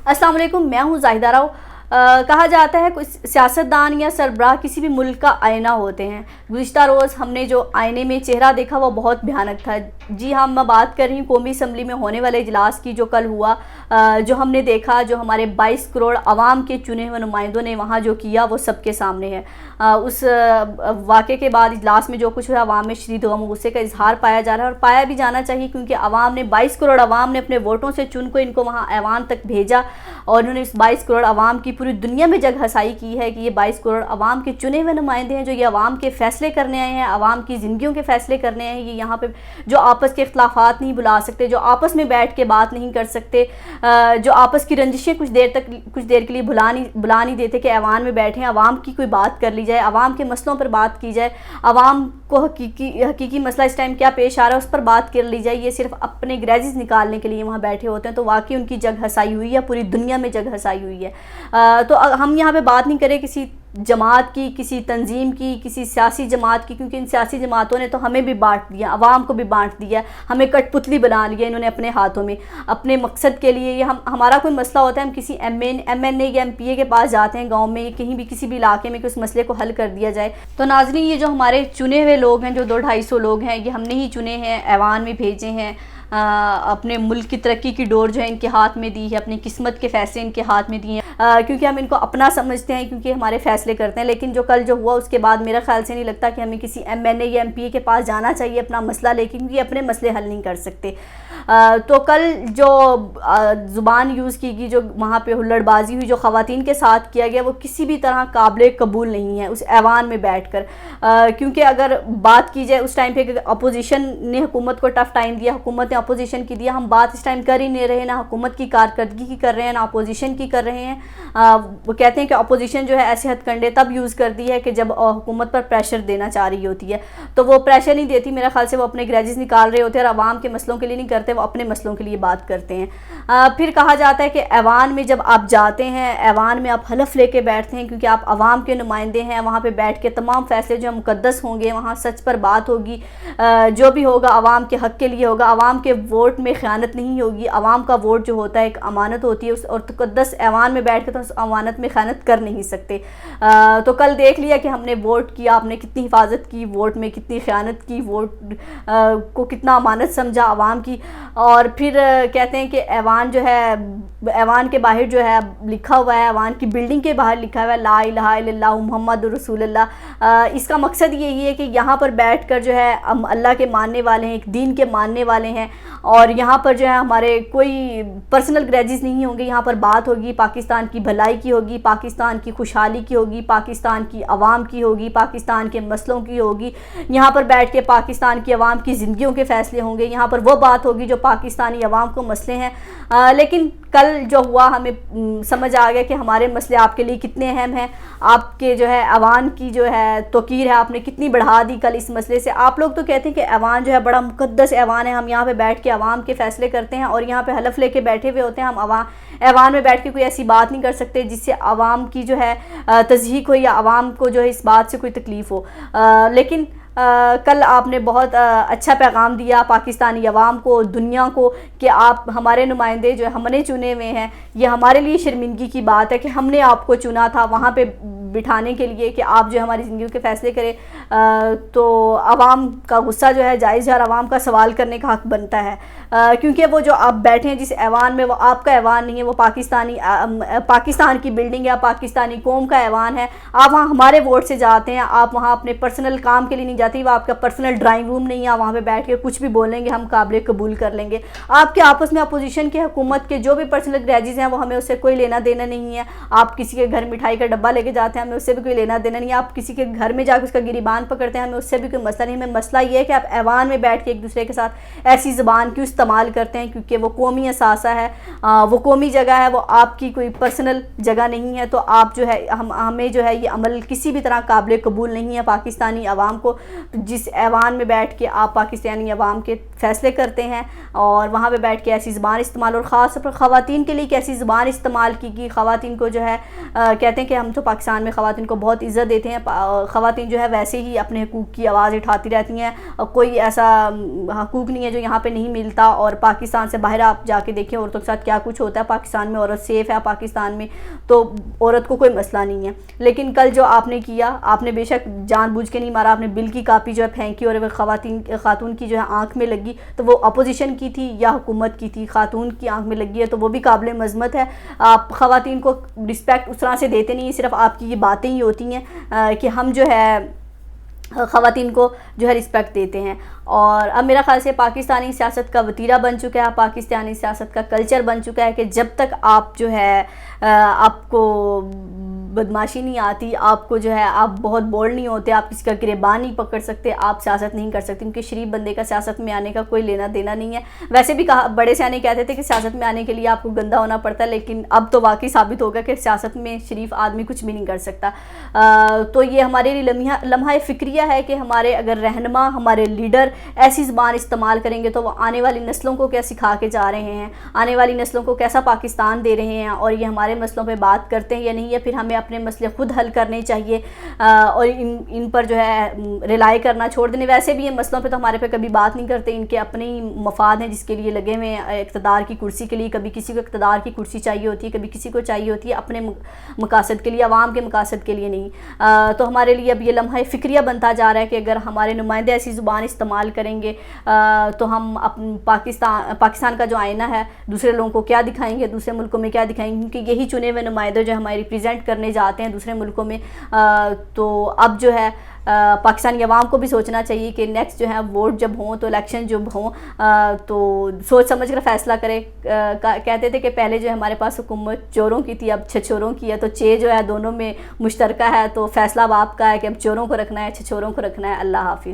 अस्सलाम वालेकुम, मैं हूँ ज़ाहिदा राव। कहा जाता है कुछ सियासतदान या सरबराह किसी भी मुल्क का आईना होते हैं। गुज़िश्ता रोज़ हमने जो आईने में चेहरा देखा वो बहुत भयानक था। जी हाँ, मैं बात कर रही हूँ कौमी असम्बली में होने वाले इजलास की, जो कल हुआ। जो हमने देखा, जो हमारे 22 करोड़ आवाम के चुने हुए नुमाइंदों ने वहाँ जो किया वो सबके सामने है। उस वाक़े के बाद इजलास में जो कुछ हुआ, आवाम में शदीद गम गुस्से का इजहार पाया जा रहा है, और पाया भी जाना चाहिए, क्योंकि आवाम ने 22 करोड़ आवाम ने अपने वोटों से चुन को इनको वहाँ ऐवान तक भेजा, और उन्होंने इस 22 करोड़ आवाम की पूरी दुनिया में जग हसाई की है कि ये 22 करोड़ आवाम के चुने हुए नुमाइंदे हैं, जो ये आवाम के फ़ैसले करने आए हैं, आवाम की ज़िंदगियों के फ़ैसले करने आए हैं। ये यहाँ पे जो आपस के इख्तिलाफ़ात नहीं बुला सकते, जो आपस में बैठ के बात नहीं कर सकते, जो आपस की रंजिशें कुछ देर के लिए बुला नहीं देते कि ऐवान में बैठें, आवाम की कोई बात कर ली जाए, आवाम के मसलों पर बात की जाए, आवाम को हकीकी मसला इस टाइम क्या पेश आ रहा है उस पर बात कर ली जाए। ये सिर्फ अपने ग्रेजेस निकालने के लिए वहाँ बैठे होते हैं। तो वाकई उनकी जग हसाई हुई है, पूरी दुनिया में जग हसाई हुई है। तो हम यहाँ पे बात नहीं करें किसी जमात की, किसी तंजीम की, किसी सियासी जमात की, क्योंकि इन सियासी जमातों ने तो हमें भी बांट दिया, आवाम को भी बांट दिया, हमें कठपुतली बना लिया इन्होंने अपने हाथों में, अपने मकसद के लिए। ये हमारा कोई मसला होता है, हम किसी MNA या MPA के पास जाते हैं गांव में, कहीं भी किसी भी इलाके में कि उस मसले को हल कर दिया जाए। तो नाज़रीन, ये जो हमारे चुने हुए लोग हैं, जो 200-250 लोग हैं, ये हमने ही चुने हैं, ऐवान में भेजे हैं, अपने मुल्क की तरक्की की डोर जो है इनके हाथ में दी है, अपनी किस्मत के फ़ैसले इनके हाथ में दिए हैं, क्योंकि हम इनको अपना समझते हैं, क्योंकि हमारे फ़ैसले करते हैं। लेकिन जो कल जो हुआ उसके बाद मेरा ख़्याल से नहीं लगता कि हमें किसी MNA या MPA के पास जाना चाहिए अपना मसला लेके, क्योंकि अपने मसले हल नहीं कर सकते। तो कल जो ज़ुबान यूज़ की गई, जो वहाँ पे हुल्लड़बाजी हुई, जो ख़वातीन के साथ किया गया, वो किसी भी तरह काबिल कबूल नहीं है उस ऐवान में बैठकर। क्योंकि अगर बात की जाए उस टाइम पे अपोजिशन ने हुकूमत को टफ़ टाइम दिया, हुकूमत ने अपोजिशन की दिया, हम बात इस टाइम कर ही नहीं रहे, ना हुकूमत की कारकर्दगी की कर रहे हैं, ना अपोजिशन की कर रहे हैं। वो कहते हैं कि अपोजिशन जो है ऐसे हथकंडे तब यूज़ करती है कि जब हुकूमत पर प्रेशर देना चाह रही होती है, तो वो प्रेशर नहीं देती। मेरा ख्याल से वो अपने ग्रेजेस निकाल रहे होते हैं, और आवाम के मसलों के लिए नहीं करते, वो अपने मसलों के लिए बात करते हैं। फिर कहा जाता है कि ऐवान में जब आप जाते हैं, ऐवान में आप हलफ लेके बैठते हैं, क्योंकि आप आवाम के नुमाइंदे हैं। वहाँ पे बैठ के तमाम फ़ैसले जो मुक़द्दस होंगे, वहाँ सच पर बात होगी, जो भी होगा आवाम के हक़ के लिए होगा, आवाम के वोट में ख़यानत नहीं होगी। आवाम का वोट जो होता है एक अमानत होती है, उस और मुक़द्दस ऐवान में बैठ के तो उस अमानत में ख़यानत कर नहीं सकते। तो कल देख लिया कि हमने वोट किया, आपने कितनी हिफाजत की, वोट में कितनी ख़यानत की, वोट को कितना अमानत समझा आवाम की। और फिर कहते हैं कि ऐवान जो है, ऐवान के बाहर जो है लिखा हुआ है, ऐवान की बिल्डिंग के बाहर लिखा हुआ है ला इलाहा इल्लल्लाह मुहम्मदुर रसूलुल्लाह। इसका मकसद यही है कि यहाँ पर बैठकर जो है हम अल्लाह के मानने वाले हैं, एक दीन के मानने वाले हैं, और यहाँ पर जो है हमारे कोई पर्सनल ग्रेजेस नहीं होंगे। यहाँ पर बात होगी पाकिस्तान की भलाई की होगी, पाकिस्तान की खुशहाली की होगी, पाकिस्तान की आवाम की होगी, पाकिस्तान के मसलों की होगी। यहाँ पर बैठ के पाकिस्तान की आवाम की ज़िंदगियों के फ़ैसले होंगे। यहाँ पर वो बात होगी जो पाकिस्तानी आवाम को मसले हैं। लेकिन कल जो हुआ हमें समझ आ गया कि हमारे मसले आपके लिए कितने अहम हैं, आपके जो है ऐवान की जो है तौकीर है आपने कितनी बढ़ा दी कल इस मसले से। आप लोग तो कहते हैं कि ऐवान जो है बड़ा मुक़द्दस ऐवान है, हम यहाँ पे बैठ के आवाम के फ़ैसले करते हैं, और यहाँ पे हलफ लेके बैठे हुए होते हैं। हम ऐवान में बैठ के कोई ऐसी बात नहीं कर सकते जिससे आवाम की जो है तज़हीक हो, या आवाम को जो है इस बात से कोई तकलीफ़ हो। लेकिन कल आपने बहुत अच्छा पैगाम दिया पाकिस्तानी अवाम को, दुनिया को, कि आप हमारे नुमाइंदे जो हमने चुने हुए हैं। ये हमारे लिए शर्मिंदगी की बात है कि हमने आपको चुना था वहाँ पे बिठाने के लिए कि आप जो हमारी ज़िंदगी के फ़ैसले करें। तो आवाम का गुस्सा जो है जायज़ है, और आवाम का सवाल करने का हक़ बनता है, क्योंकि वो जो आप बैठे हैं जिस ऐवान में, वो आपका ऐवान नहीं है, वो पाकिस्तान की बिल्डिंग है, पाकिस्तानी कौम का ऐवान है। आप वहाँ हमारे वोट से जाते हैं, आप वहाँ अपने पर्सनल काम के लिए नहीं जाती, वो आपका पर्सनल ड्राइंग रूम नहीं है, वहाँ पे बैठ के कुछ भी बोलेंगे हम काबिल कबूल कर लेंगे। आपके आपस में अपोजिशन के, हुकूमत के जो भी पर्सनल ग्रेजेस हैं, वो हमें उससे कोई लेना देना नहीं है। आप किसी के घर मिठाई का डब्बा लेके जाते हैं, हमें उससे भी कोई लेना देना नहीं है। आप किसी के घर में जाकर उसका गिरीबान पकड़ते हैं, हमें उससे भी कोई मसला नहीं। हमें मसला ये है कि आप ऐवान में बैठ के एक दूसरे के साथ ऐसी ज़बान क्यों इस्तेमाल करते हैं, क्योंकि वो कौमी असासा है, वो कौमी जगह है, वो आपकी कोई पर्सनल जगह नहीं है। तो आप जो है हमें जो है ये अमल किसी भी तरह काबिल कबूल नहीं है पाकिस्तानी अवाम को, जिस ऐवान में बैठ के आप पाकिस्तानी अवाम के फ़ैसले करते हैं, और वहाँ पे बैठ के ऐसी ज़बान इस्तेमाल, और ख़ास तौर पर ख़वातीन के लिए कैसी ज़बान इस्तेमाल की ख़वातीन को जो है कहते हैं कि हम तो पाकिस्तान में خواتین کو بہت عزت دیتے ہیں. خواتین جو ہے ویسے ہی اپنے حقوق کی آواز اٹھاتی رہتی ہیں. کوئی ایسا حقوق نہیں ہے جو یہاں پہ نہیں ملتا. اور پاکستان سے باہر آپ جا کے دیکھیں عورتوں کے ساتھ کیا کچھ ہوتا ہے. پاکستان میں عورت سیف ہے, پاکستان میں تو عورت کو کوئی مسئلہ نہیں ہے. لیکن کل جو آپ نے کیا, آپ نے بے شک جان بوجھ کے نہیں مارا, آپ نے بل کی کاپی جو ہے پھینکی اور خاتون کی جو ہے آنکھ میں لگی, تو وہ اپوزیشن کی تھی یا حکومت کی تھی, خاتون کی آنکھ میں لگی ہے تو وہ بھی قابل مذمت ہے. آپ خواتین کو رسپیکٹ اس طرح سے دیتے نہیں, صرف آپ کی یہ باتیں ہی ہوتی ہیں کہ ہم جو ہے خواتین کو جو ہے رسپیکٹ دیتے ہیں. اور اب میرا خیال سے پاکستانی سیاست کا وتیرہ بن چکا ہے, پاکستانی سیاست کا کلچر بن چکا ہے کہ جب تک آپ جو ہے آپ کو بدماشی نہیں آتی, آپ کو جو ہے آپ بہت بولڈ نہیں ہوتے, آپ کسی کا گریبان نہیں پکڑ سکتے, آپ سیاست نہیں کر سکتے. کیونکہ شریف بندے کا سیاست میں آنے کا کوئی لینا دینا نہیں ہے. ویسے بھی بڑے سیانے کہتے تھے کہ سیاست میں آنے کے لیے آپ کو گندا ہونا پڑتا ہے, لیکن اب تو واقعی ثابت ہوگا کہ سیاست میں شریف آدمی کچھ بھی نہیں کر سکتا. تو یہ ہمارے لیے لمحہ فکریہ ہے کہ ہمارے اگر رہنما, ہمارے لیڈر ایسی زبان استعمال کریں گے تو وہ آنے والی نسلوں کو کیا سکھا کے جا رہے ہیں, آنے والی نسلوں کو کیسا پاکستان دے رہے ہیں, اور یہ ہمارے مسئلوں پہ بات کرتے ہیں یا نہیں, یا پھر ہمیں اپنے مسئلے خود حل کرنے چاہیے اور ان پر جو ہے ریلائی کرنا چھوڑ دینے. ویسے بھی ان مسئلوں پہ تو ہمارے پہ کبھی بات نہیں کرتے, ان کے اپنے ہی مفاد ہیں جس کے لیے لگے ہوئے ہیں اقتدار کی کرسی کے لیے. کبھی کسی کو اقتدار کی کرسی چاہیے ہوتی ہے, کبھی کسی کو چاہیے ہوتی ہے اپنے مقاصد کے لیے, عوام کے مقاصد کے لیے نہیں. تو ہمارے لیے اب یہ لمحہ فکریہ بنتا جا رہا ہے کہ اگر ہمارے نمائندے ایسی زبان استعمال کریں گے تو ہم پاکستان کا جو آئینہ ہے دوسرے لوگوں کو کیا دکھائیں گے, دوسرے ملکوں میں کیا دکھائیں گے, کیونکہ یہی چنے ہوئے نمائندے جو ہمارے ریپریزنٹ کرنے جاتے ہیں دوسرے ملکوں میں. تو اب جو ہے پاکستانی عوام کو بھی سوچنا چاہیے کہ نیکسٹ جو ہے ووٹ جب ہوں تو الیکشن جب ہوں تو سوچ سمجھ کر فیصلہ کرے. کہتے تھے کہ پہلے جو ہمارے پاس حکومت چوروں کی تھی, اب چھچوروں کی ہے, تو جو ہے دونوں میں مشترکہ ہے, تو فیصلہ اب آپ کا ہے کہ اب چوروں کو رکھنا ہے, چھچوروں کو رکھنا ہے. اللہ حافظ.